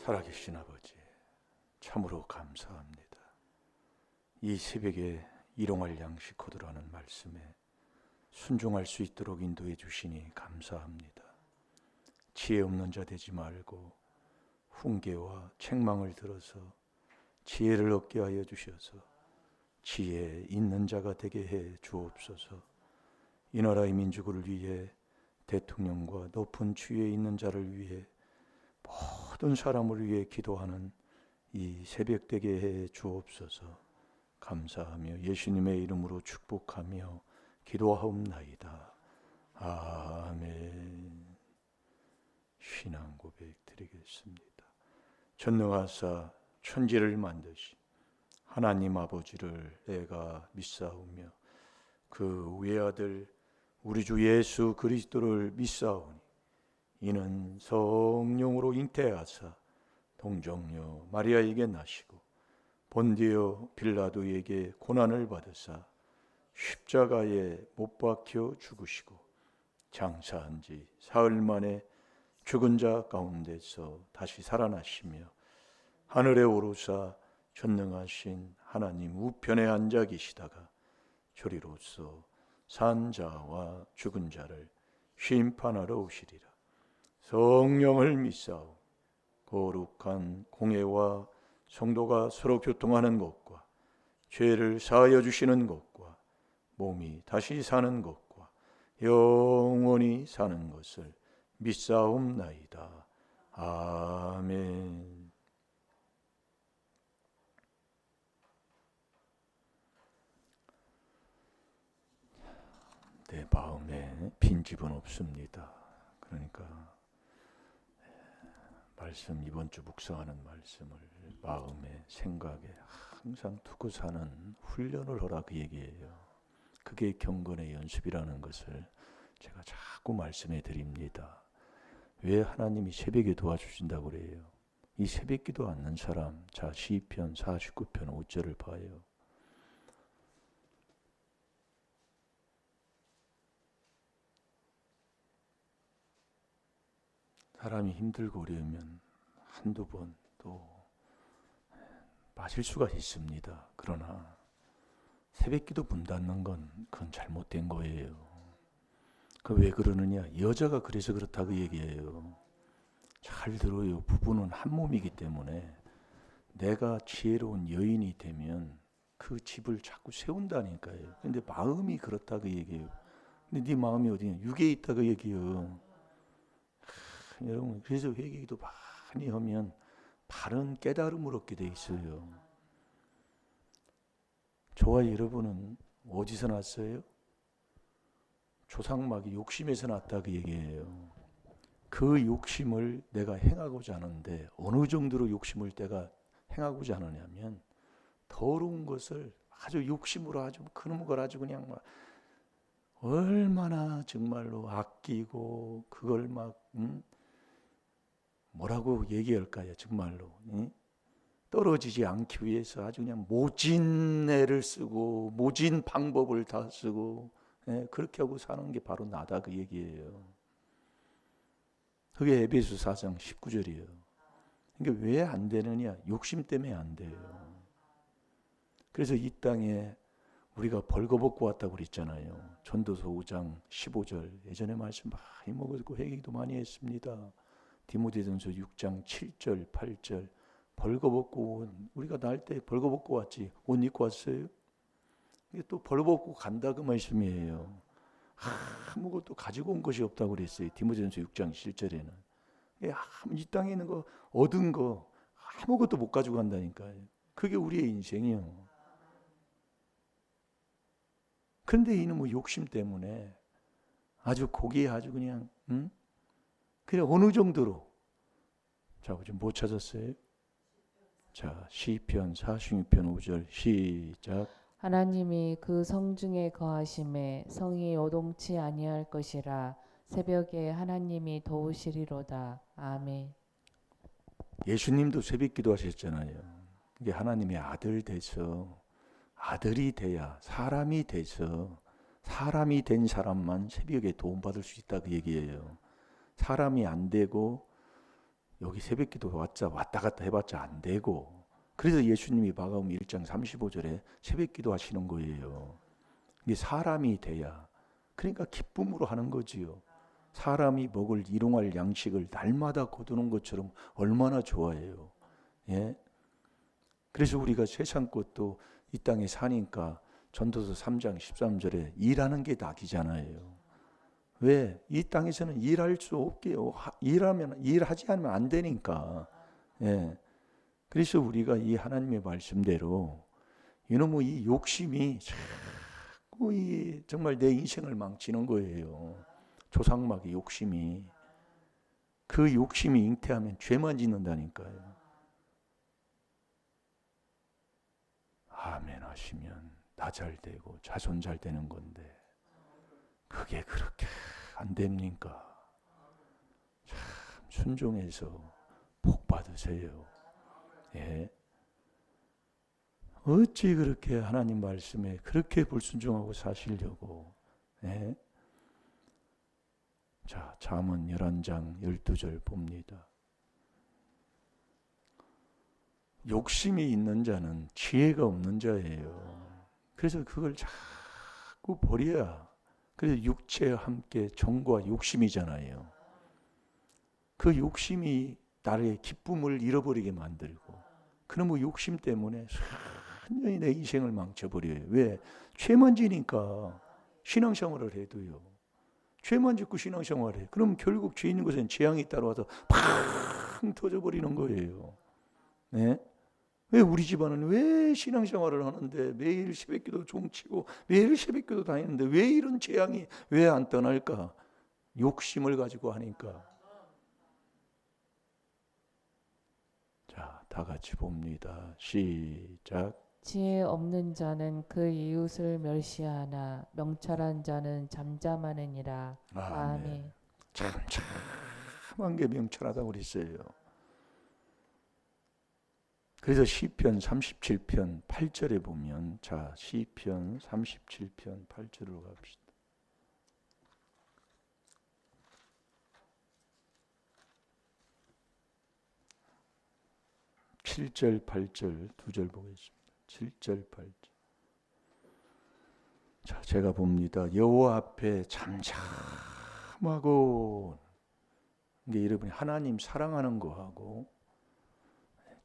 살아계신 아버지, 참으로 감사합니다. 이 새벽에 일용할 양식 거두라는 말씀에 순종할 수 있도록 인도해 주시니 감사합니다. 지혜 없는 자 되지 말고 훈계와 책망을 들어서 지혜를 얻게 하여 주셔서 지혜 있는 자가 되게 해 주옵소서. 이 나라의 민족을 위해 대통령과 높은 지위에 있는 자를 위해 모든 사람을 위해 기도하는 이 새벽 되게 해 주옵소서. 감사하며 예수님의 이름으로 축복하며 기도하옵나이다. 아멘. 신앙 고백 드리겠습니다. 전능하사 천지를 만드신 하나님 아버지를 내가 믿사오며 그 외아들 우리 주 예수 그리스도를 믿사오니 이는 성령으로 잉태하사 동정녀 마리아에게 나시고 본디오 빌라도에게 고난을 받으사 십자가에 못 박혀 죽으시고 장사한 지 사흘 만에 죽은 자 가운데서 다시 살아나시며 하늘에 오르사 전능하신 하나님 우편에 앉아 계시다가 저리로서 산 자와 죽은 자를 심판하러 오시리라. 성령을 믿사오. 거룩한 공회와 성도가 서로 교통하는 것과 죄를 사하여 주시는 것과 몸이 다시 사는 것과 영원히 사는 것을 믿사옵나이다. 아멘. 내 마음에 빈집은 없습니다. 그러니까 말씀, 이번 주 묵상하는 말씀을 마음에 생각에 항상 두고 사는 훈련을 하라, 그 얘기예요. 그게 경건의 연습이라는 것을 제가 자꾸 말씀해 드립니다. 왜 하나님이 새벽에 도와주신다고 그래요? 이 새벽 기도 않는 사람, 자 시편 49편 5절을 봐요. 사람이 힘들고 어려우면 한두 번 또 빠질 수가 있습니다. 그러나 새벽기도 문 닫는 건 그건 잘못된 거예요. 그 왜 그러느냐? 여자가 그래서 그렇다 그 얘기예요. 잘 들어요. 부부는 한 몸이기 때문에 내가 지혜로운 여인이 되면 그 집을 자꾸 세운다니까요. 근데 마음이 그렇다 그 얘기예요. 근데 네 마음이 어디냐? 육에 있다 그 얘기예요. 여러분, 그래서 회개기도 많이 하면 바른 깨달음을 얻게 돼 있어요. 저와 여러분은 어디서 났어요? 조상막이 욕심에서 났다 그 얘기예요. 그 욕심을 내가 행하고자 하는데 어느 정도로 욕심을 내가 행하고자 하느냐면 더러운 것을 아주 욕심으로 아주 그놈 걸 아주 그냥 막 얼마나 정말로 아끼고 그걸 막 뭐라고 얘기할까요? 정말로 떨어지지 않기 위해서 아주 그냥 모진 애를 쓰고 모진 방법을 다 쓰고 그렇게 하고 사는 게 바로 나다 그 얘기예요. 그게 에베소 4장 19절이에요. 그러니까 왜 안 되느냐? 욕심 때문에 안 돼요. 그래서 이 땅에 우리가 벌거벗고 왔다고 그랬잖아요. 전도서 5장 15절 예전에 말씀 많이 먹었고 회개도 많이 했습니다. 디모데전서 6장 7절 8절 벌거벗고 우리가 날 때 벌거벗고 왔지 옷 입고 왔어요? 이게 또 벌거벗고 간다 그 말씀이에요. 아무것도 가지고 온 것이 없다고 그랬어요. 디모데전서 6장 7절에는 이 땅에 있는 거 얻은 거 아무것도 못 가지고 간다니까요. 그게 우리의 인생이요. 그런데 이놈의 욕심 때문에 아주 고기에 아주 그냥 그냥 어느 정도로 자, 지금 못 찾았어요? 자, 시편 46편 5절 시작. 하나님이 그 성중에 거하심에 성이 요동치 아니할 것이라. 새벽에 하나님이 도우시리로다. 아멘. 예수님도 새벽 기도하셨잖아요. 이게 하나님의 아들 돼서 아들이 돼야 사람이 돼서 사람이 된 사람만 새벽에 도움받을 수 있다 그 얘기예요. 사람이 안 되고 여기 새벽기도 왔다 갔다 해봤자 안 되고, 그래서 예수님이 마가복음 1장 35절에 새벽기도 하시는 거예요. 이게 사람이 돼야, 그러니까 기쁨으로 하는 거지요. 사람이 먹을 일용할 양식을 날마다 거두는 것처럼 얼마나 좋아해요. 예? 그래서 우리가 세상 것도 이 땅에 사니까 전도서 3장 13절에 일하는 게 낙이잖아요. 왜? 이 땅에서는 일할 수 없게요. 일하지 않으면 안 되니까. 예. 그래서 우리가 이 하나님의 말씀대로 이놈의 이 욕심이 자꾸 정말 내 인생을 망치는 거예요. 조상막의 욕심이. 그 욕심이 잉태하면 죄만 짓는다니까요. 아멘 하시면 나 잘 되고 자손 잘 되는 건데 그게 그렇게 안 됩니까? 참 순종해서 복 받으세요. 예. 어찌 그렇게 하나님 말씀에 그렇게 불순종하고 사시려고. 예. 자, 잠언 11장 12절 봅니다. 욕심이 있는 자는 지혜가 없는 자예요. 그래서 그걸 자꾸 버려야. 그래서 육체와 함께 정과 욕심이잖아요. 그 욕심이 나의 기쁨을 잃어버리게 만들고, 그놈의 욕심 때문에 완전히 내 인생을 망쳐버려요. 왜? 죄만 지니까 신앙생활을 해도요. 죄만 짓고 신앙생활을 해. 그럼 결국 죄 있는 것은 재앙이 따라와서 팡 터져버리는 거예요. 네? 왜 우리 집안은 왜 신앙생활을 하는데 매일 새벽기도 종치고 매일 새벽기도 다니는데 왜 이런 재앙이 왜 안 떠날까? 욕심을 가지고 하니까. 자, 다 같이 봅니다. 시작. 지혜 없는 자는 그 이웃을 멸시하나 명철한 자는 잠잠하느니라. 아멘. 참한 게 명철하다고 그랬어요. 그래서 시편 37편 8절에 보면, 자, 시편 37편 8절로 갑시다. 7절 8절 두 절 보겠습니다. 7절 8절. 자, 제가 봅니다. 여호와 앞에 잠잠하고, 이게 여러분이 하나님 사랑하는 거하고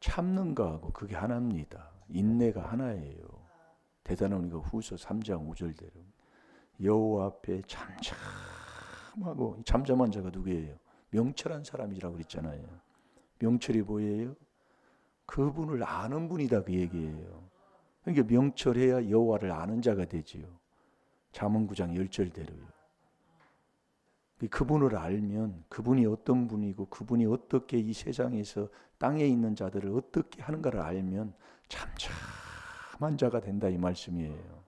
참는 거하고 그게 하나입니다. 인내가 하나예요. 대단하니까 후서 3장 5절대로 여호와 앞에 잠잠하고, 잠잠한 자가 누구예요? 명철한 사람이라고 그랬잖아요. 명철이 뭐예요? 그분을 아는 분이다 그 얘기예요. 그러니까 명철해야 여호와를 아는 자가 되지요. 잠언 9장 10절대로요. 그분을 알면 그분이 어떤 분이고 그분이 어떻게 이 세상에서 땅에 있는 자들을 어떻게 하는가를 알면 잠잠한 자가 된다 이 말씀이에요.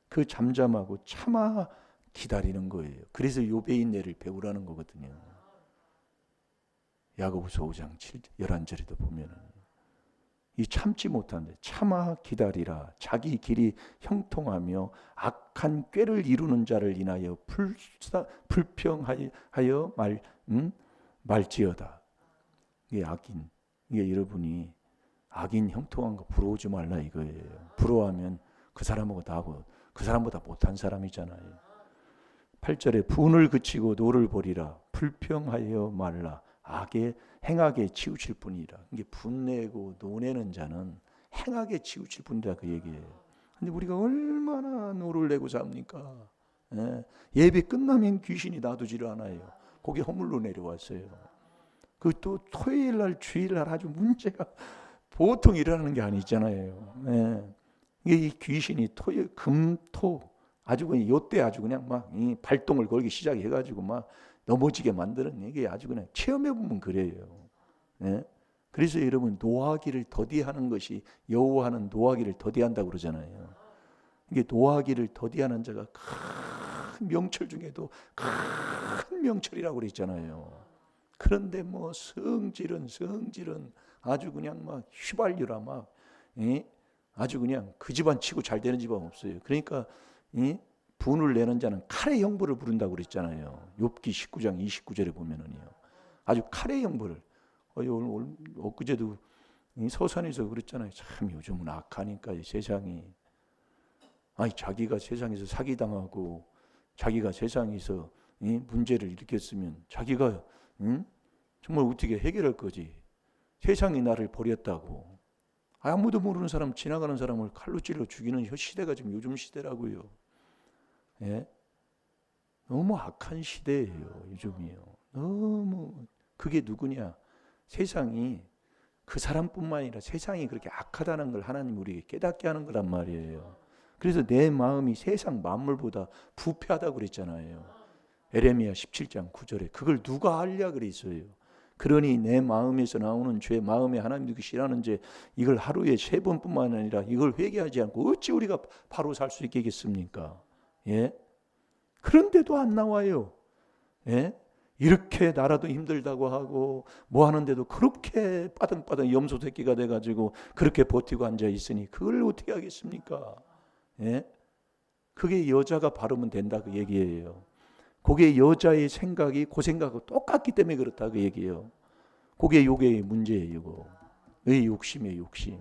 그 잠잠하고 참아 기다리는 거예요. 그래서 욥의 인내를 배우라는 거거든요. 야고보서 5장 11절에도 보면은 이 참지 못한데 참아 기다리라. 자기 길이 형통하며 악한 꾀를 이루는 자를 인하여 불평하여 말지어다. 이게 악인. 이게 여러분이 악인 형통한 거 부러우지 말라 이거예요. 부러워하면 그 사람하고 다하고 그 사람보다 못한 사람이잖아요. 8절에 분을 그치고 노를 버리라. 불평하여 말라. 행하게 치우칠 뿐이라. 이게 분내고 노내는 자는 행하게 치우칠 뿐이다 그 얘기예요. 근데 우리가 얼마나 노를 내고 삽니까? 예배 끝나면 귀신이 놔두지를 않아요. 거기 허물로 내려왔어요. 그 또 토요일 날 주일 날 아주 문제가 보통 일어나는 게 아니잖아요. 이게 이 귀신이 토요일 금토 아주 그냥 요때 아주 그냥 막 이 발동을 걸기 시작해가지고 막 넘어지게 만드는, 이게 아주 그냥 체험해 보면 그래요. 그래서 여러분 노하기를 더디하는 것이, 여호와는 노하기를 더디한다고 그러잖아요. 이게 노하기를 더디하는 자가 큰 명철 중에도 큰 명철이라고 그랬잖아요. 그런데 뭐 성질은 아주 그냥 막 휘발유라 막 아주 그냥 그 집안 치고 잘 되는 집안 없어요. 그러니까 분을 내는 자는 칼의 형벌을 부른다고 그랬잖아요. 욥기 19장 29절에 보면은요. 아주 칼의 형벌을. 오늘 엊그제도 이 서산에서 그랬잖아요. 참 요즘은 악하니까 이 세상이. 아니 자기가 세상에서 사기당하고 자기가 세상에서 이 문제를 일으켰으면 자기가 정말 어떻게 해결할 거지. 세상이 나를 버렸다고. 아무도 모르는 사람, 지나가는 사람을 칼로 찔러 죽이는 시대가 지금 요즘 시대라고요. 예? 너무 악한 시대예요. 요즘이요. 너무. 그게 누구냐? 세상이 그 사람뿐만 아니라 세상이 그렇게 악하다는 걸 하나님 우리에게 깨닫게 하는 거란 말이에요. 그래서 내 마음이 세상 만물보다 부패하다고 그랬잖아요. 에레미야 17장 9절에 그걸 누가 알랴 그랬어요. 그러니 내 마음에서 나오는 죄, 마음에 하나님께 싫어하는 죄, 이걸 하루에 3번뿐만 아니라 이걸 회개하지 않고 어찌 우리가 바로 살 수 있겠습니까? 예? 그런데도 안 나와요. 예? 이렇게 나라도 힘들다고 하고 뭐 하는데도 그렇게 빠등빠등 염소 새끼가 돼가지고 그렇게 버티고 앉아 있으니 그걸 어떻게 하겠습니까? 예? 그게 여자가 바르면 된다 그 얘기예요. 그게 여자의 생각이 그 생각하고 똑같기 때문에 그렇다 그 얘기예요. 그게 요게 문제예요. 의 욕심이에요, 욕심.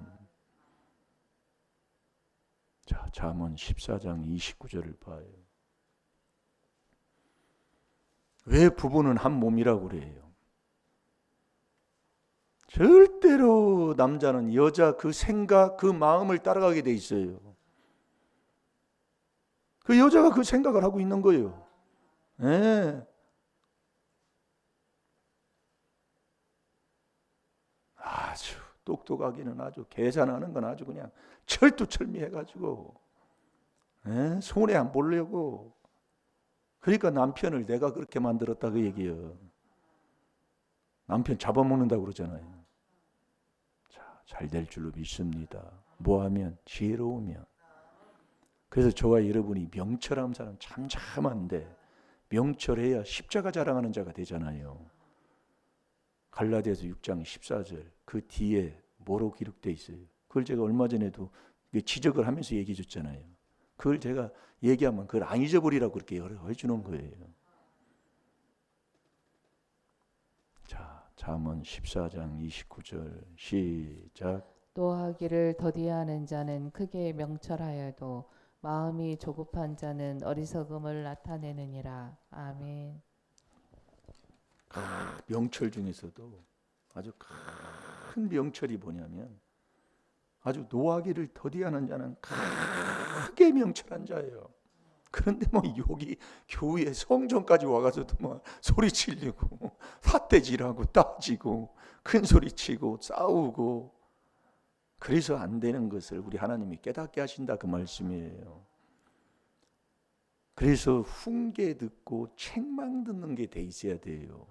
자, 잠언 14장 29절을 봐요. 왜 부부는 한 몸이라고 그래요? 절대로 남자는 여자 그 생각, 그 마음을 따라가게 돼 있어요. 그 여자가 그 생각을 하고 있는 거예요. 예. 아주 똑똑하기는 아주 계산하는 건 아주 그냥 철두철미해가지고 손해 안 보려고. 그러니까 남편을 내가 그렇게 만들었다 그 얘기예요. 남편 잡아먹는다고 그러잖아요. 자, 잘 될 줄로 믿습니다. 뭐하면? 지혜로우면. 그래서 저와 여러분이 명철한 사람 참한데 명철해야 십자가 자랑하는 자가 되잖아요. 갈라디아서 6장 14절 그 뒤에 뭐로 기록되어 있어요? 그걸 제가 얼마 전에도 지적을 하면서 얘기해 줬잖아요. 그걸 제가 얘기하면 그걸 안 잊어버리라고 그렇게 해주는 거예요. 자, 잠언 14장 29절 시작. 또 하기를 더디하는 자는 크게 명철하여도 마음이 조급한 자는 어리석음을 나타내느니라. 아멘. 명철 중에서도 아주 큰 명철이 뭐냐면 아주 노하기를 더디하는 자는 크게 명철한 자예요. 그런데 뭐 여기 교회 성전까지 와가지고도 막 소리 치려고 삿대질하고 따지고 큰 소리 치고 싸우고 그래서 안 되는 것을 우리 하나님이 깨닫게 하신다 그 말씀이에요. 그래서 훈계 듣고 책망 듣는 게 돼 있어야 돼요.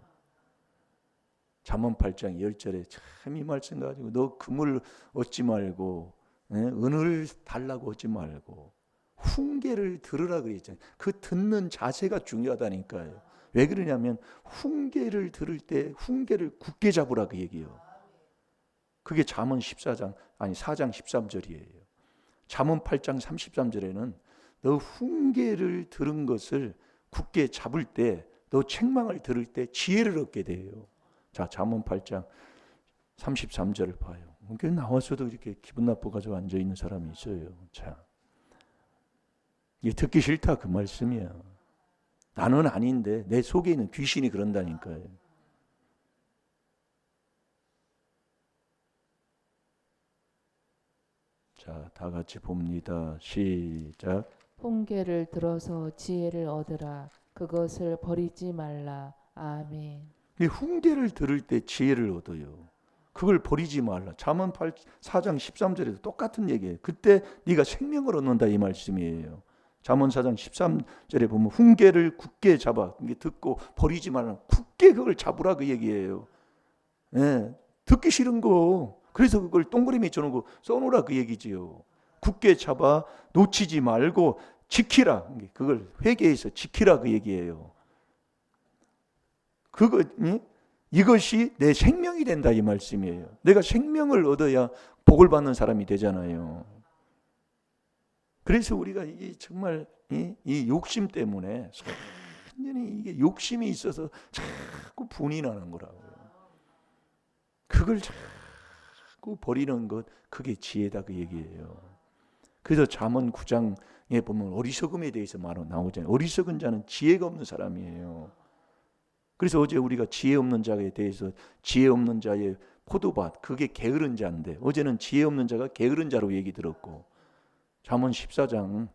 잠언 8장 10절에 참 이 말씀 가지고 너 금을 얻지 말고 은을 달라고 하지 말고 훈계를 들으라 그랬잖아요. 그 듣는 자세가 중요하다니까요. 왜 그러냐면 훈계를 들을 때 훈계를 굳게 잡으라 그 얘기예요. 그게 잠언 4장 13절이에요. 잠언 8장 33절에는 너 훈계를 들은 것을 굳게 잡을 때, 너 책망을 들을 때 지혜를 얻게 돼요. 자, 잠언 8장 33절을 봐요. 그게 나와서도 이렇게 기분 나빠가지고 앉아 있는 사람이 있어요. 자, 이게 듣기 싫다 그 말씀이야. 나는 아닌데 내 속에 있는 귀신이 그런다니까요. 자, 다 같이 봅니다. 시작. 훈계를 들어서 지혜를 얻으라. 그것을 버리지 말라. 아멘. 훈계를 들을 때 지혜를 얻어요. 그걸 버리지 말라. 잠언 4장 13절에도 똑같은 얘기예요. 그때 네가 생명을 얻는다 이 말씀이에요. 잠언 4장 13절에 보면 훈계를 굳게 잡아. 듣고 버리지 말라. 굳게 그걸 잡으라 그 얘기예요. 예, 듣기 싫은 거. 그래서 그걸 동그라미 쳐놓고 써놓으라 그 얘기지요. 굳게 잡아 놓치지 말고 지키라. 그걸 회개해서 지키라 그 얘기예요. 이것이 내 생명이 된다 이 말씀이에요. 내가 생명을 얻어야 복을 받는 사람이 되잖아요. 그래서 우리가 정말 이 욕심 때문에 완전히 이게 욕심이 있어서 자꾸 분이 나는 거라고요. 그걸 자꾸 버리는 것, 그게 지혜다 그 얘기예요. 그래서 잠언 9장에 보면 어리석음에 대해서 나오잖아요. 어리석은 자는 지혜가 없는 사람이에요. 그래서 어제 우리가 지혜 없는 자에 대해서 지혜 없는 자의 포도밭, 그게 게으른 자인데, 어제는 지혜 없는 자가 게으른 자로 얘기 들었고, 잠언 14장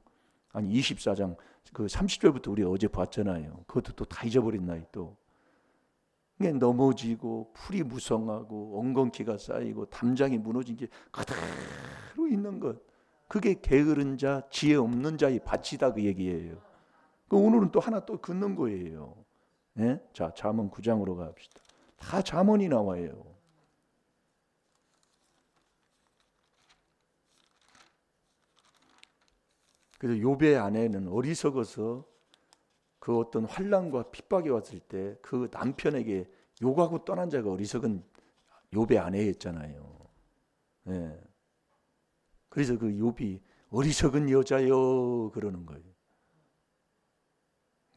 아니 24장 그 30절부터 우리 어제 봤잖아요. 그것도 또 다 잊어버린 나이 또. 그냥 넘어지고 풀이 무성하고 엉겅퀴가 쌓이고 담장이 무너진 게 그대로 있는 것. 그게 게으른 자, 지혜 없는 자의 밭이다 그 얘기예요. 오늘은 또 하나 또 긋는 거예요. 예? 자, 잠언 9장으로 갑시다. 다 잠언이 나와요. 그래서 욥의 아내는 어리석어서 그 어떤 환난과 핍박이 왔을 때 그 남편에게 욕하고 떠난 자가 어리석은 욥의 아내였잖아요. 예. 그래서 그 욥이 어리석은 여자요 그러는 거예요.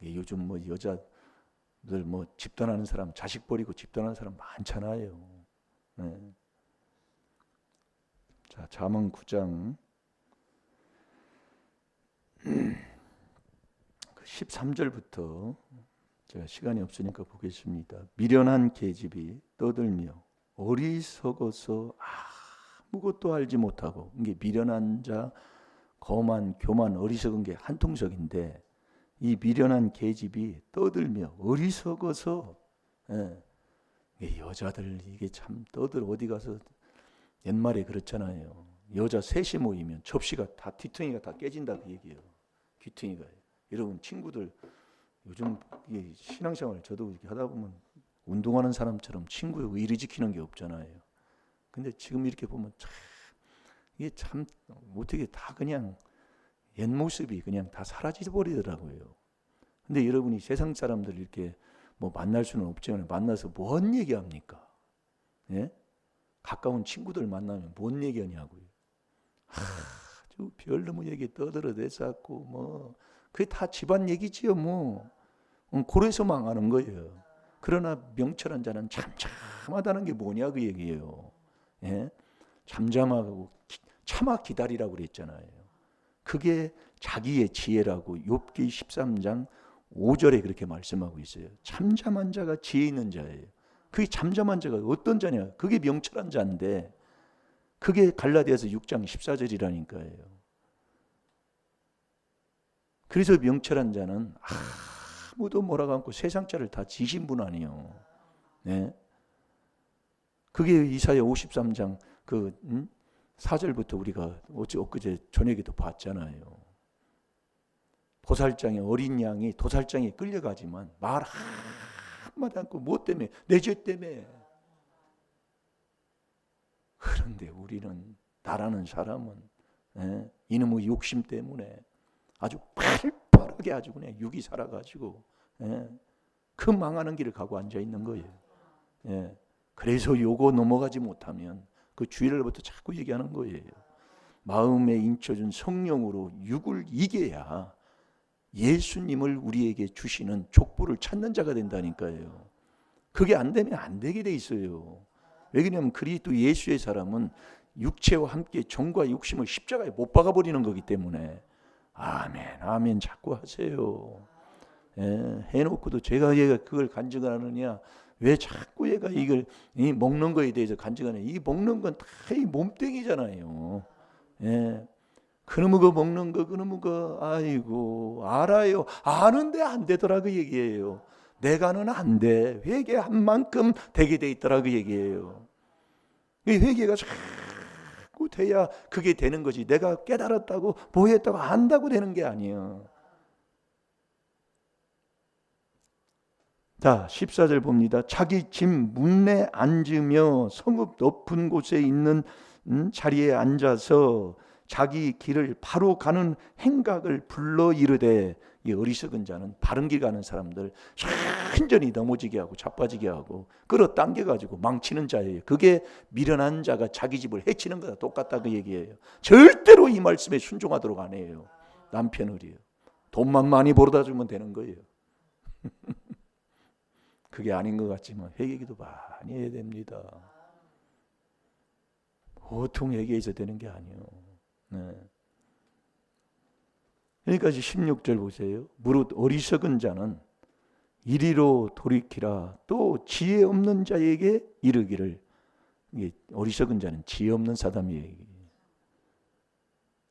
요즘 뭐 여자들 뭐 집단하는 사람, 자식 버리고 집단하는 사람 많잖아요. 예. 자, 잠언 9장 13절부터 제가 시간이 없으니까 보겠습니다. 미련한 계집이 떠들며 어리석어서 아무것도 알지 못하고, 이게 미련한 자, 거만, 교만, 어리석은 게 한통속인데, 이 미련한 계집이 떠들며 어리석어서, 예, 여자들 이게 참 떠들 어디 가서 옛말에 그렇잖아요. 여자 셋이 모이면 접시가 다 뒤퉁이가 다 깨진다 그 얘기예요. 귀퉁이가. 여러분 친구들 요즘 신앙생활 저도 이렇게 하다 보면 운동하는 사람처럼 친구의 의리 지키는 게 없잖아요. 근데 지금 이렇게 보면 참 이게 참 어떻게 다 그냥 옛 모습이 그냥 다 사라져 버리더라고요. 근데 여러분이 세상 사람들 이렇게 뭐 만날 수는 없지만 만나서 뭔 얘기합니까? 예? 가까운 친구들 만나면 뭔 얘기하냐고요. 아주 별놈의 얘기 떠들어대쌌고 뭐 그게 다 집안 얘기지요 뭐. 고래서 망하는 거예요. 그러나 명철한 자는 잠잠하다는 게 뭐냐 그 얘기예요. 예? 잠잠하고 참아 기다리라고 그랬잖아요. 그게 자기의 지혜라고 욥기 13장 5절에 그렇게 말씀하고 있어요. 잠잠한 자가 지혜 있는 자예요. 그게 잠잠한 자가 어떤 자냐? 그게 명철한 자인데, 그게 갈라디아서 6장 14절이라니까요. 그래서 명철한 자는 아무도 뭐라고 않고 세상 자를 다 지신 분 아니에요. 네? 그게 이사야 53장 그 4절부터 우리가 엊그제 저녁에도 봤잖아요. 도살장의 어린 양이 도살장에 끌려가지만 말 한마디 않고 뭐 때문에? 내 죄 때문에. 그런데 우리는, 나라는 사람은 이놈의 욕심 때문에 아주 팔팔하게 아주 그냥 육이 살아가지고 그 망하는 길을 가고 앉아 있는 거예요. 그래서 요거 넘어가지 못하면 그 주일날부터 자꾸 얘기하는 거예요. 마음에 인쳐준 성령으로 육을 이겨야 예수님을 우리에게 주시는 족보를 찾는 자가 된다니까요. 그게 안 되면 안 되게 돼 있어요. 왜 그러냐면 그리스도 예수의 사람은 육체와 함께 정과 욕심을 십자가에 못 박아 버리는 거기 때문에. 아멘, 아멘 자꾸 하세요. 해놓고도 제가 얘가 그걸 간증하느냐? 왜 자꾸 얘가 이걸 먹는 거에 대해서 간증하냐? 이 먹는 건 다 이 몸뚱이잖아요. 그놈의 거 먹는 거, 그놈의 거, 아이고 알아요. 아는데 안 되더라 그 얘기예요. 내가는 안 돼. 회개한 만큼 되게 돼 있더라 그 얘기예요. 이 회개가 자꾸 돼야 그게 되는 거지. 내가 깨달았다고 보였다고 안다고 되는 게 아니에요. 자, 14절 봅니다. 자기 집 문에 앉으며 성읍 높은 곳에 있는 자리에 앉아서 자기 길을 바로 가는 행각을 불러 이르되, 이 어리석은 자는 바른 길 가는 사람들 완전히 넘어지게 하고 자빠지게 하고 끌어당겨가지고 망치는 자예요. 그게 미련한 자가 자기 집을 해치는 거다 똑같다 그 얘기예요. 절대로 이 말씀에 순종하도록 안 해요. 남편을요. 돈만 많이 벌어다 주면 되는 거예요. 그게 아닌 것 같지만 회개기도 많이 해야 됩니다. 보통 회개해서 되는 게 아니에요. 네. 그러니까 16절 보세요. 무릇 어리석은 자는 이리로 돌이키라. 또 지혜 없는 자에게 이르기를. 이게 어리석은 자는 지혜 없는 사람이에요.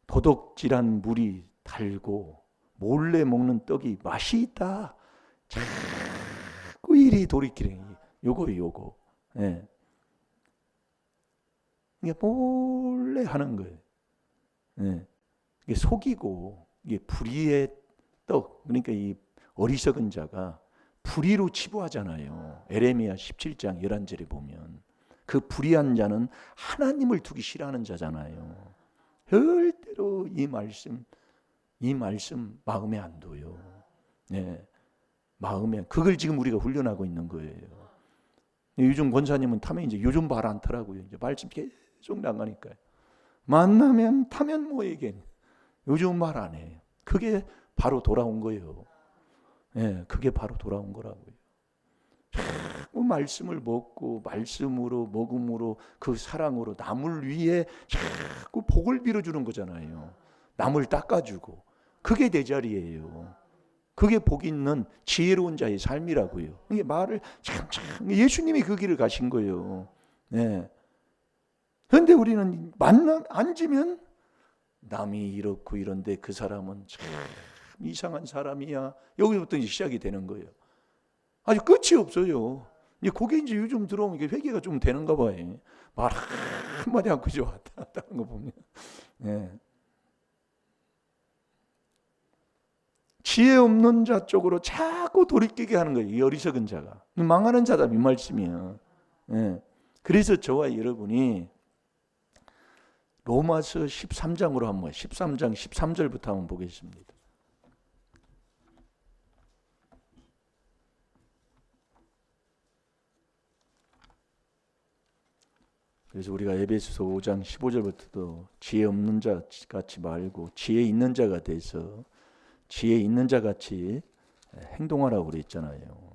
도둑질한 물이 달고 몰래 먹는 떡이 맛이 있다. 자꾸 이리 돌이키래. 요거. 예. 이게 몰래 하는 거예요. 예. 이게 속이고, 이게 불의의 떡. 그러니까 이 어리석은 자가 불의로 치부하잖아요. 에레미야 17장 11절에 보면 그 불의한 자는 하나님을 두기 싫어하는 자잖아요. 절대로 이 말씀 마음에 안 둬요. 네. 마음에 그걸 지금 우리가 훈련하고 있는 거예요. 요즘 권사님은 타면 이제 요즘 말 안 타라고요. 이제 말씀 계속 나가니까요. 만나면 타면 뭐에게 요즘 말 안 해요. 그게 바로 돌아온 거예요. 예, 그게 바로 돌아온 거라고요. 자꾸 말씀을 먹고 말씀으로 먹음으로 그 사랑으로 남을 위해 자꾸 복을 빌어주는 거잖아요. 남을 닦아주고 그게 내 자리예요. 그게 복 있는 지혜로운 자의 삶이라고요. 이게 말을 참 예수님이 그 길을 가신 거예요. 네. 그런데 우리는 앉으면 남이 이렇고 이런데 그 사람은 참 이상한 사람이야. 여기부터 이제 시작이 되는 거예요. 아주 끝이 없어요. 그게 이제 요즘 들어오면 회개가 좀 되는가 봐요. 말 한마디 안 그저 왔다 갔다 하는 거 보면. 네. 지혜 없는 자 쪽으로 자꾸 돌이키게 하는 거예요. 이 어리석은 자가. 망하는 자다 이 말씀이에요. 네. 그래서 저와 여러분이 로마서 13장으로 한번 13장 13절부터 한번 보겠습니다. 그래서 우리가 에베소서 5장 15절부터도 지혜 없는 자 같이 말고 지혜 있는 자가 돼서 지혜 있는 자 같이 행동하라고 그랬잖아요.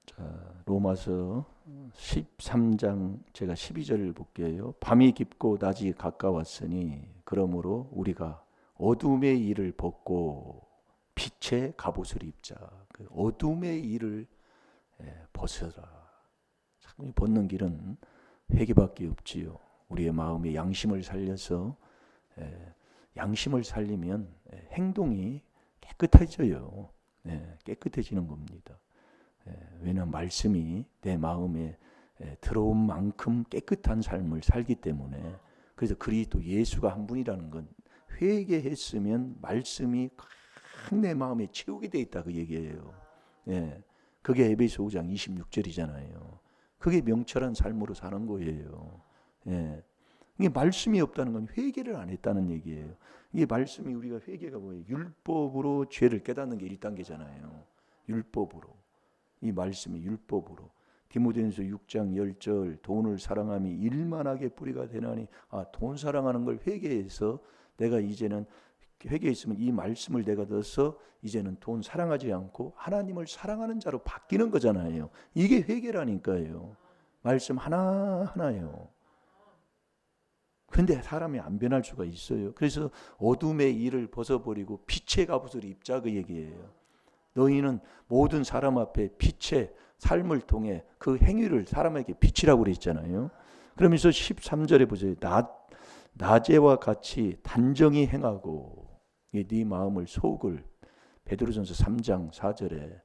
자, 로마서 13장 제가 12절을 볼게요. 밤이 깊고 낮이 가까웠으니 그러므로 우리가 어둠의 일을 벗고 빛의 갑옷을 입자. 그 어둠의 일을 벗어라. 벗는 길은 회개밖에 없지요. 우리의 마음의 양심을 살려서 양심을 살리면 행동이 깨끗해져요. 깨끗해지는 겁니다. 왜냐하면 말씀이 내 마음에 들어온 만큼 깨끗한 삶을 살기 때문에. 그래서 그리스도 예수가 한 분이라는 건 회개했으면 말씀이 내 마음에 채우게 돼 있다 그 얘기예요. 그게 에베소 5장 26절이잖아요. 그게 명철한 삶으로 사는 거예요. 이게 말씀이 없다는 건 회개를 안 했다는 얘기예요. 이게 말씀이 우리가 회개가 뭐예요? 율법으로 죄를 깨닫는 게 1단계잖아요. 율법으로. 이 말씀이 율법으로. 디모데전서 6장 10절 돈을 사랑함이 일만하게 뿌리가 되나니 돈 사랑하는 걸 회개해서 내가 이제는 회개했으면 이 말씀을 내가 넣어서 이제는 돈 사랑하지 않고 하나님을 사랑하는 자로 바뀌는 거잖아요. 이게 회개라니까요. 말씀 하나하나요. 그런데 사람이 안 변할 수가 있어요. 그래서 어둠의 일을 벗어버리고 빛의 갑옷을 입자 그 얘기예요. 너희는 모든 사람 앞에 빛의 삶을 통해 그 행위를 사람에게 비치라고 그랬잖아요. 그러면서 13절에 보세요. 낮에와 같이 단정히 행하고 네 마음을 속을 베드로전서 3장 4절에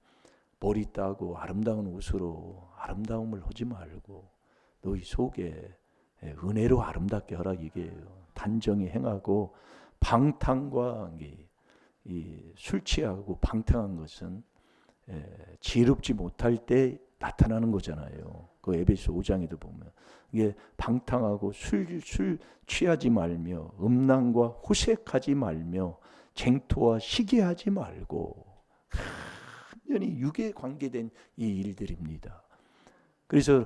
머리 따고 아름다운 옷으로 아름다움을 하지 말고 너희 속에 은혜로 아름답게 하라 이게요. 단정히 행하고 방탕과 술 취하고 방탕한 것은 지혜롭지 못할 때 나타나는 거잖아요. 그 에베소 5장에도 보면 이게 방탕하고 술 취하지 말며 음란과 호색하지 말며 쟁토와 시기하지 말고 완전히 육에 관계된 이 일들입니다. 그래서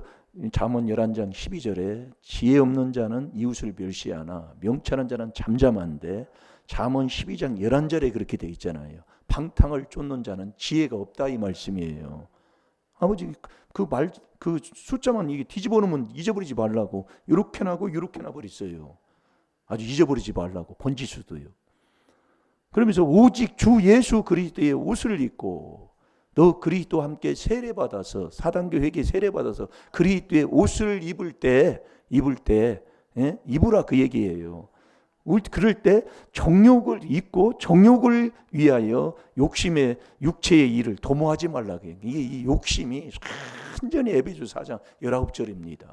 잠언 11장 12절에 지혜 없는 자는 이웃을 멸시하나 명철한 자는 잠잠한데 잠언 12장 11절에 그렇게 돼 있잖아요. 방탕을 쫓는 자는 지혜가 없다 이 말씀이에요. 아버지 그 숫자만 이게 뒤집어 놓으면 잊어버리지 말라고 이렇게 나고 이렇게 나 버렸어요. 아주 잊어버리지 말라고 번지수도요. 그러면서 오직 주 예수 그리스도의 옷을 입고 너 그리스도와 함께 세례받아서 4단계 회개 세례받아서 그리스도의 옷을 입을 때 입으라 그 얘기예요. 그럴 때 정욕을 입고 정욕을 위하여 욕심의 육체의 일을 도모하지 말라고 해요. 이게 이 욕심이 완전히 에베소 4장 19절입니다.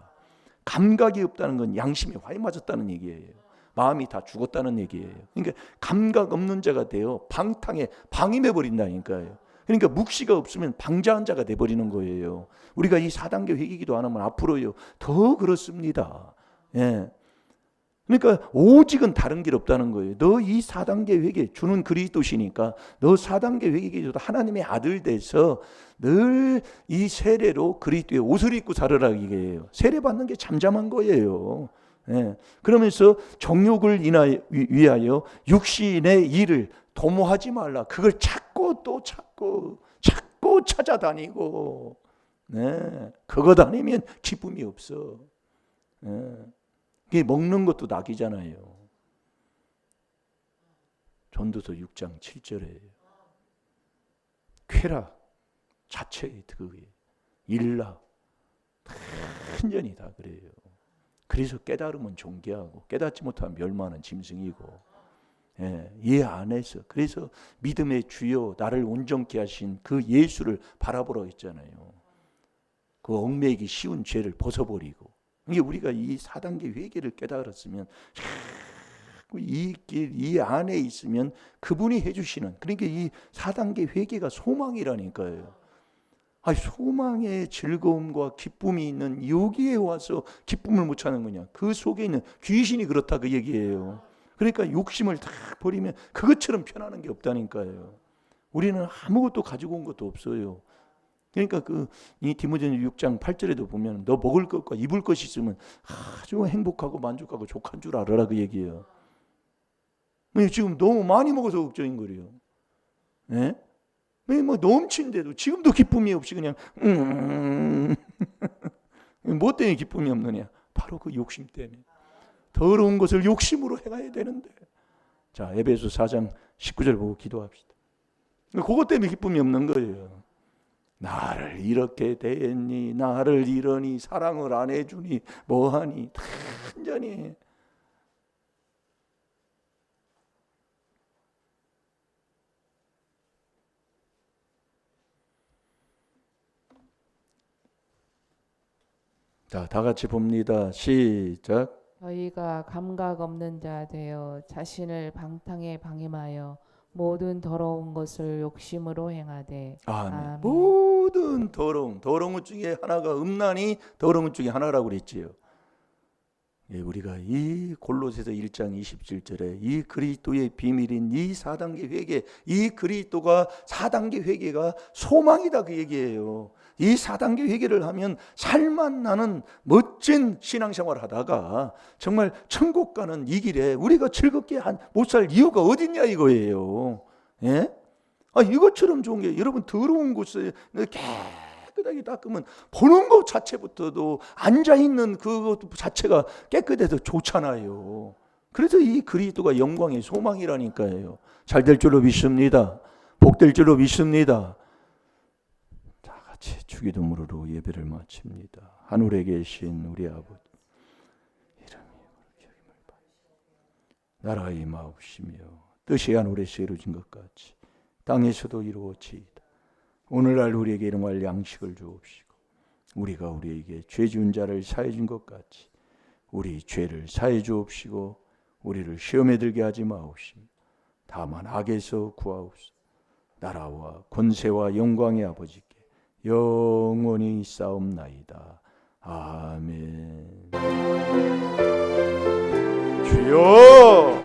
감각이 없다는 건 양심이 화에 맞았다는 얘기예요. 마음이 다 죽었다는 얘기예요. 그러니까 감각 없는 자가 되어 방탕에 방임해 버린다니까요. 그러니까 묵시가 없으면 방자한 자가 돼 버리는 거예요. 우리가 이 4단계 회개기도 안 하면 앞으로요 더 그렇습니다. 예. 그러니까 오직은 다른 길 없다는 거예요. 너 이 4단계 회개 주는 그리스도시니까 너 4단계 회개기도 하나님의 아들 돼서 늘 이 세례로 그리스도의 옷을 입고 살으라 이게요. 세례 받는 게 잠잠한 거예요. 예. 그러면서 정욕을 위하여 육신의 일을 도모하지 말라. 그걸 찾고 또 찾고 찾아다니고, 네. 그거 다니면 기쁨이 없어. 네. 이게 먹는 것도 낙이잖아요. 전도서 6장 7절에 쾌락 자체의 그게 일락 완전히 다 그래요. 그래서 깨달으면 존귀하고 깨닫지 못하면 멸망하는 짐승이고, 예, 이 안에서 그래서 믿음의 주요 나를 온전케 하신 그 예수를 바라보라고 했잖아요. 그 얽매이기 쉬운 죄를 벗어버리고, 이게 우리가 이 4단계 회개를 깨달았으면 이 안에 있으면 그분이 해주시는, 그러니까 이 4단계 회개가 소망이라니까요. 소망의 즐거움과 기쁨이 있는 여기에 와서 기쁨을 못 찾는 거냐? 그 속에 있는 귀신이 그렇다 그 얘기예요. 그러니까 욕심을 다 버리면 그것처럼 편안한 게 없다니까요. 우리는 아무것도 가지고 온 것도 없어요. 그러니까 이 디모데전 6장 8절에도 보면 너 먹을 것과 입을 것이 있으면 아주 행복하고 만족하고 족한 줄 알아라 그 얘기예요. 지금 너무 많이 먹어서 걱정인 거예요. 예? 뭐 넘친데도 지금도 기쁨이 없이 그냥 뭐 때문에 기쁨이 없느냐? 바로 그 욕심 때문에. 더러운 것을 욕심으로 행해야 되는데. 자, 에베소 4장 19절 보고 기도합시다. 그것 때문에 기쁨이 없는 거예요. 나를 이렇게 대했니? 나를 이러니? 사랑을 안 해주니? 뭐하니? 완전히. 자, 다 같이 봅니다. 시작. 저희가 감각 없는 자 되어 자신을 방탕에 방임하여 모든 더러운 것을 욕심으로 행하되. 아멘. 모든 더러운 것 중에 하나가 음란이 더러운 것 중에 하나라고 그랬지요. 예, 우리가 이 골로새서 1장 27절에 이 그리스도의 비밀인 이 4단계 회개, 이 그리스도가 4단계 회개가 소망이다 그 얘기예요. 이 4단계 회개를 하면 살만 나는 멋진 신앙생활 하다가 정말 천국 가는 이 길에 우리가 즐겁게 못 살 이유가 어딨냐 이거예요. 예? 이것처럼 좋은 게, 여러분 더러운 곳을 깨끗하게 닦으면 보는 것 자체부터도 앉아있는 그것 자체가 깨끗해서 좋잖아요. 그래서 이 그리스도가 영광의 소망이라니까요. 잘 될 줄로 믿습니다. 복될 줄로 믿습니다. 다 같이 주기도문으로 예배를 마칩니다. 하늘에 계신 우리 아버지, 이름이 거룩히 여김을 받으시오. 나라가 임하옵시며 뜻이 하늘에서 이루어진 것 같이 땅에서도 이루어지이다. 오늘날 우리에게 일용할 양식을 주옵시고 우리가 우리에게 죄 지은 자를 사해 준 것 같이 우리 죄를 사해 주옵시고 우리를 시험에 들게 하지 마옵시며 다만 악에서 구하옵소서. 나라와 권세와 영광의 아버지께 영원히 있사옵나이다. 아멘. 주여